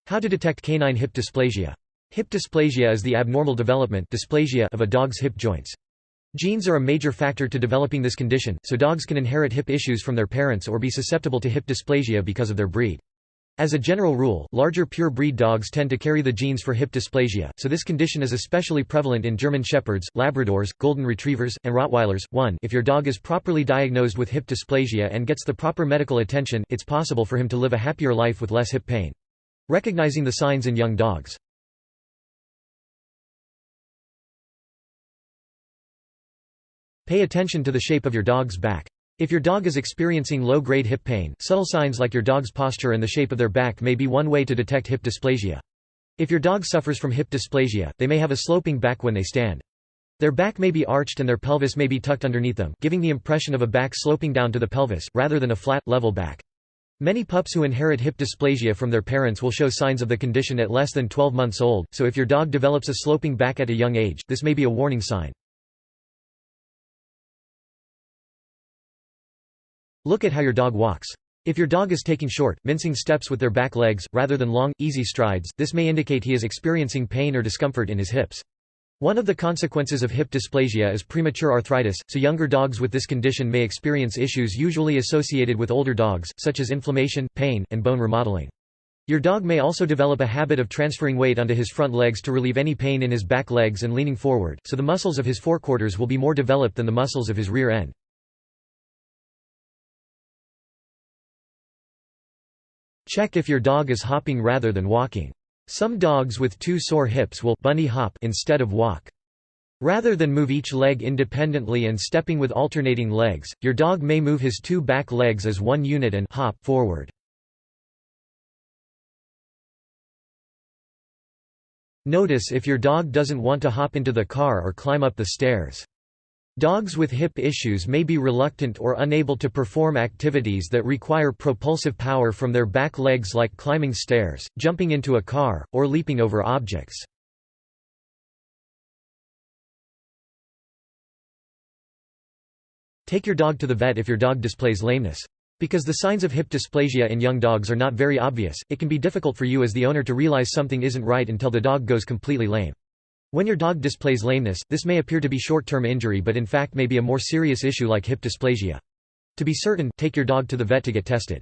How to detect canine hip dysplasia. Hip dysplasia is the abnormal development dysplasia of a dog's hip joints. Genes are a major factor to developing this condition, so dogs can inherit hip issues from their parents or be susceptible to hip dysplasia because of their breed. As a general rule, larger pure-breed dogs tend to carry the genes for hip dysplasia, so this condition is especially prevalent in German Shepherds, Labradors, Golden Retrievers, and Rottweilers. 1. If your dog is properly diagnosed with hip dysplasia and gets the proper medical attention, it's possible for him to live a happier life with less hip pain. Recognizing the signs in young dogs. Pay attention to the shape of your dog's back. If your dog is experiencing low-grade hip pain, subtle signs like your dog's posture and the shape of their back may be one way to detect hip dysplasia. If your dog suffers from hip dysplasia, they may have a sloping back when they stand. Their back may be arched and their pelvis may be tucked underneath them, giving the impression of a back sloping down to the pelvis, rather than a flat, level back. Many pups who inherit hip dysplasia from their parents will show signs of the condition at less than 12 months old, so if your dog develops a sloping back at a young age, this may be a warning sign. Look at how your dog walks. If your dog is taking short, mincing steps with their back legs, rather than long, easy strides, this may indicate he is experiencing pain or discomfort in his hips. One of the consequences of hip dysplasia is premature arthritis, so younger dogs with this condition may experience issues usually associated with older dogs, such as inflammation, pain, and bone remodeling. Your dog may also develop a habit of transferring weight onto his front legs to relieve any pain in his back legs and leaning forward, so the muscles of his forequarters will be more developed than the muscles of his rear end. Check if your dog is hopping rather than walking. Some dogs with too sore hips will bunny hop instead of walk. Rather than move each leg independently and stepping with alternating legs, your dog may move his two back legs as one unit and hop forward. Notice if your dog doesn't want to hop into the car or climb up the stairs. Dogs with hip issues may be reluctant or unable to perform activities that require propulsive power from their back legs like climbing stairs, jumping into a car, or leaping over objects. Take your dog to the vet if your dog displays lameness. Because the signs of hip dysplasia in young dogs are not very obvious, it can be difficult for you as the owner to realize something isn't right until the dog goes completely lame. When your dog displays lameness, this may appear to be short-term injury but in fact may be a more serious issue like hip dysplasia. To be certain, take your dog to the vet to get tested.